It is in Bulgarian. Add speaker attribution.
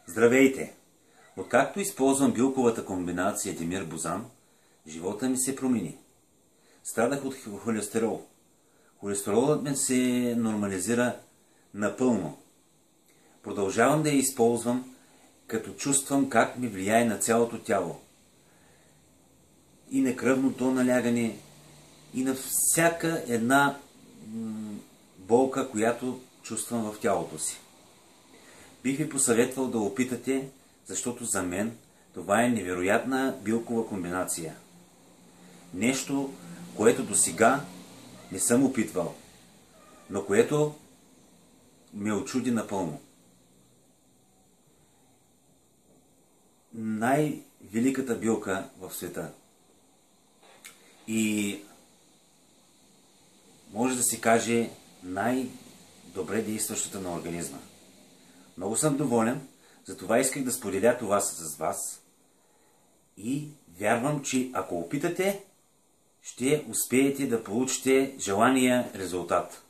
Speaker 1: Здравейте! Откакто използвам билковата комбинация Димир-Бозан, живота ми се промени. Страдах от холестерол. Холестеролът ми се нормализира напълно. Продължавам да я използвам, като чувствам как ми влияе на цялото тяло. И на кръвното налягане, и на всяка една болка, която чувствам в тялото си. Бих ви посъветвал да опитате, защото за мен това е невероятна билкова комбинация. Нещо, което досега не съм опитвал, но което ме очуди напълно. Най-великата билка в света. И може да се каже най-добре действащата на организма. Много съм доволен, затова исках да споделя това с вас и вярвам, че ако опитате, ще успеете да получите желания резултат.